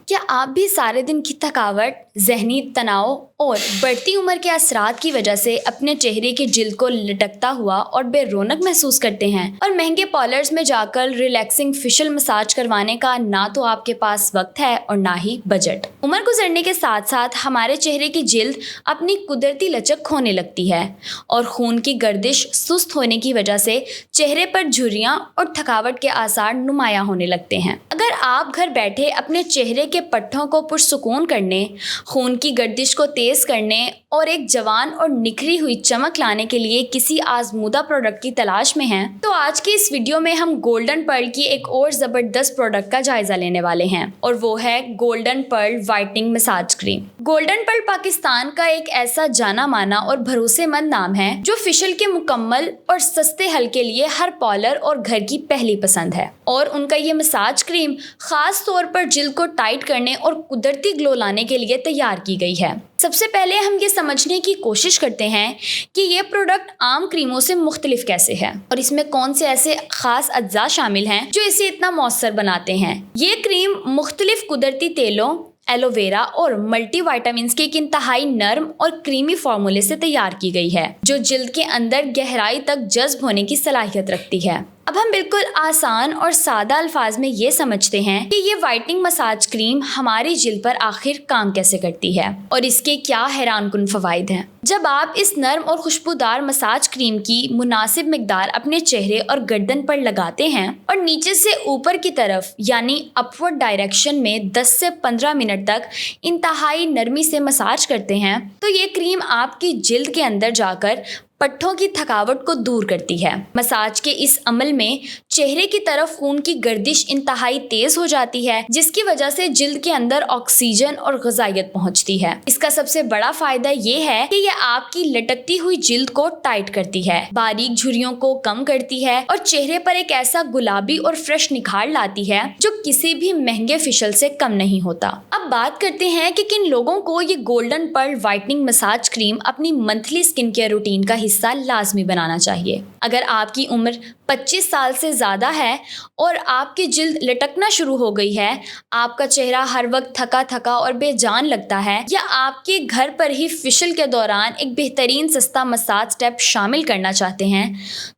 کیا آپ بھی سارے دن کی تھکاوٹ، ذہنی تناؤ اور بڑھتی عمر کے اثرات کی وجہ سے اپنے چہرے کی جلد کو لٹکتا ہوا اور بے رونق محسوس کرتے ہیں اور مہنگے پارلرز میں جا کر ریلیکسنگ فیشل مساج کروانے کا نہ تو آپ کے پاس وقت ہے اور نہ ہی بجٹ؟ عمر گزرنے کے ساتھ ساتھ ہمارے چہرے کی جلد اپنی قدرتی لچک کھونے لگتی ہے اور خون کی گردش سست ہونے کی وجہ سے چہرے پر جھریاں اور تھکاوٹ کے آثار نمایاں ہونے لگتے ہیں۔ اگر آپ گھر بیٹھے اپنے چہرے کے پٹھوں کو پرسکون کرنے، خون کی گردش کو تیز کرنے اور ایک جوان اور نکھری ہوئی چمک لانے کے لیے کسی آزمودہ پروڈکٹ کی تلاش میں ہیں تو آج کی اس ویڈیو میں ہم گولڈن پرل کی ایک اور زبردست پروڈکٹ کا جائزہ لینے والے ہیں اور وہ ہے گولڈن پرل وائٹننگ مساج کریم۔ گولڈن پرل پاکستان کا ایک ایسا جانا مانا اور بھروسے مند نام ہے جو فیشل کے مکمل اور سستے حل کے لیے ہر پارلر اور گھر کی پہلی پسند ہے، اور ان کا یہ مساج کریم خاص طور پر جلد کو ٹائٹ کرنے اور قدرتی گلو لانے کے لیے تیار کی گئی ہے۔ سب سے پہلے ہم یہ سمجھنے کی کوشش کرتے ہیں کہ یہ پروڈکٹ عام کریموں سے مختلف کیسے ہے اور اس میں کون سے ایسے خاص اجزاء شامل ہیں جو اسے اتنا مؤثر بناتے ہیں۔ یہ کریم مختلف قدرتی تیلوں، ایلو ویرا اور ملٹی وائٹامنز کے ایک انتہائی نرم اور کریمی فارمولے سے تیار کی گئی ہے جو جلد کے اندر گہرائی تک جذب ہونے کی صلاحیت رکھتی ہے۔ اب ہم بالکل آسان اور سادہ الفاظ میں یہ سمجھتے ہیں کہ یہ وائٹننگ مساج کریم ہماری جلد پر آخر کام کیسے کرتی ہے اور اس کے کیا حیران کن فوائد ہیں۔ جب آپ اس نرم اور خوشبودار مساج کریم کی مناسب مقدار اپنے چہرے اور گردن پر لگاتے ہیں اور نیچے سے اوپر کی طرف یعنی اپورڈ ڈائریکشن میں 10 سے 15 منٹ تک انتہائی نرمی سے مساج کرتے ہیں تو یہ کریم آپ کی جلد کے اندر جا کر پٹھوں کی تھکاوٹ کو دور کرتی ہے۔ مساج کے اس عمل میں چہرے کی طرف خون کی گردش انتہائی تیز ہو جاتی ہے جس کی وجہ سے جلد کے اندر آکسیجن اور غذائیت پہنچتی ہے۔ اس کا سب سے بڑا فائدہ یہ ہے کہ یہ آپ کی لٹکتی ہوئی جلد کو ٹائٹ کرتی ہے، باریک جھریوں کو کم کرتی ہے اور چہرے پر ایک ایسا گلابی اور فریش نکھار لاتی ہے جو کسی بھی مہنگے فیشل سے کم نہیں ہوتا۔ اب بات کرتے ہیں کہ کن لوگوں کو یہ گولڈن پرل وائٹننگ مساج کریم اپنی منتھلی سکن کیئر روٹین کا حصہ لازمی بنانا چاہیے۔ اگر آپ کی عمر 25 سال سے زیادہ ہے اور آپ کی جلد لٹکنا شروع ہو گئی ہے، آپ کا چہرہ ہر وقت تھکا تھکا اور بے جان لگتا ہے، یا آپ کے گھر پر ہی فیشل کے دوران ایک بہترین سستا مساج سٹیپ شامل کرنا چاہتے ہیں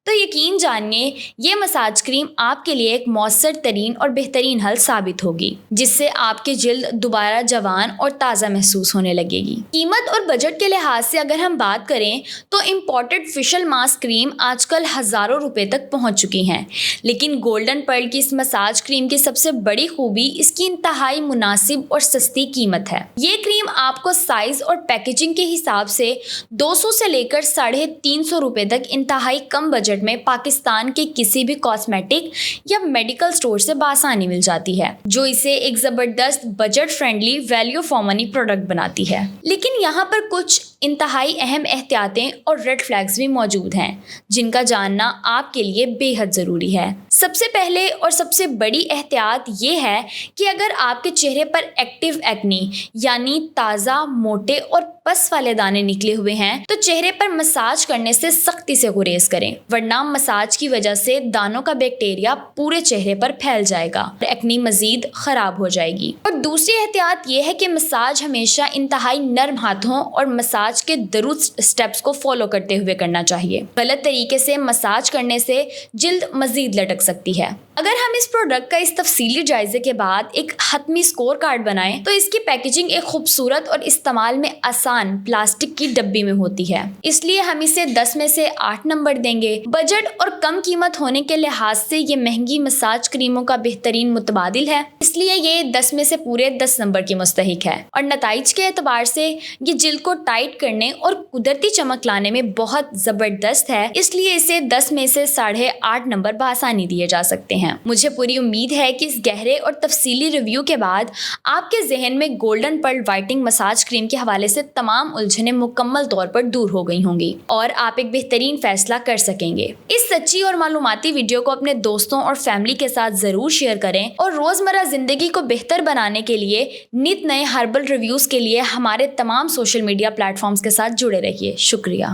تو یقین جانیے یہ مساج کریم آپ کے لیے ایک مؤثر ترین اور بہترین حل ثابت ہوگی جس سے آپ کی جلد دوبارہ جوان اور تازہ محسوس ہونے لگے گی۔ قیمت اور بجٹ کے لحاظ سے اگر ہم بات کریں تو امپورٹڈ فیشل ماسک کریم آج کل ہزاروں روپے تک پہنچ چکی ہیں، لیکن گولڈن پرل کی اس مساج کریم کی سب سے بڑی خوبی اس کی انتہائی مناسب اور سستی قیمت ہے۔ یہ کریم آپ کو سائز اور پیکیجنگ کے حساب سے 200 سے لے کر 350 روپے تک انتہائی کم بجٹ میں پاکستان کے کسی بھی کاسمیٹک یا میڈیکل سٹور سے بآسانی مل جاتی ہے، جو اسے ایک زبردست budget friendly value for money product بناتی ہے۔ لیکن یہاں پر کچھ انتہائی اہم احتیاطیں اور ریڈ فلیگز بھی موجود ہیں جن کا جاننا آپ کے لیے بے حد ضروری ہے۔ سب سے پہلے اور سب سے بڑی احتیاط یہ ہے کہ اگر آپ کے چہرے پر ایکٹیو ایکنی یعنی تازہ، موٹے اور پس والے دانے نکلے ہوئے ہیں تو چہرے پر مساج کرنے سے سختی سے گریز کریں، ورنہ مساج کی وجہ سے دانوں کا بیکٹیریا پورے چہرے پر پھیل جائے گا اور ایکنی مزید خراب ہو جائے گی۔ اور دوسری احتیاط یہ ہے کہ مساج ہمیشہ انتہائی نرم ہاتھوں اور مساج کے درست سٹیپس کو فالو کرتے ہوئے کرنا چاہیے۔ غلط طریقے سے مساج کرنے سے جلد مزید لٹک سکتی ہے۔ اگر ہم اس پروڈکٹ کا اس تفصیلی جائزے کے بعد ایک حتمی سکور کارڈ بنائیں تو اس کی پیکیجنگ ایک خوبصورت اور استعمال میں آسان پلاسٹک کی ڈبی میں ہوتی ہے، اس لیے ہم اسے 10 میں سے 8 نمبر دیں گے۔ بجٹ اور کم قیمت ہونے کے لحاظ سے یہ مہنگی مساج کریموں کا بہترین متبادل ہے، اس لیے یہ 10 میں سے پورے 10 نمبر کی مستحق ہے، اور نتائج کے اعتبار سے یہ جلد کو ٹائٹ کرنے اور قدرتی چمک لانے میں بہت زبردست ہے، اس لیے اسے 10 میں سے 8.5 نمبر بآسانی دیے جا سکتے ہیں۔ مجھے پوری امید ہے کہ اس گہرے اور تفصیلی ریویو کے بعد آپ کے ذہن میں گولڈن پرل وائٹننگ مساج کریم کے حوالے سے تمام الجھنیں مکمل طور پر دور ہو گئی ہوں گی اور آپ ایک بہترین فیصلہ کر سکیں گے۔ اس سچی اور معلوماتی ویڈیو کو اپنے دوستوں اور فیملی کے ساتھ ضرور شیئر کریں اور روزمرہ زندگی کو بہتر بنانے کے لیے نت نئے ہربل ریویوز کے لیے ہمارے تمام سوشل میڈیا پلیٹ فارمز کے ساتھ جڑے رہیے۔ شکریہ۔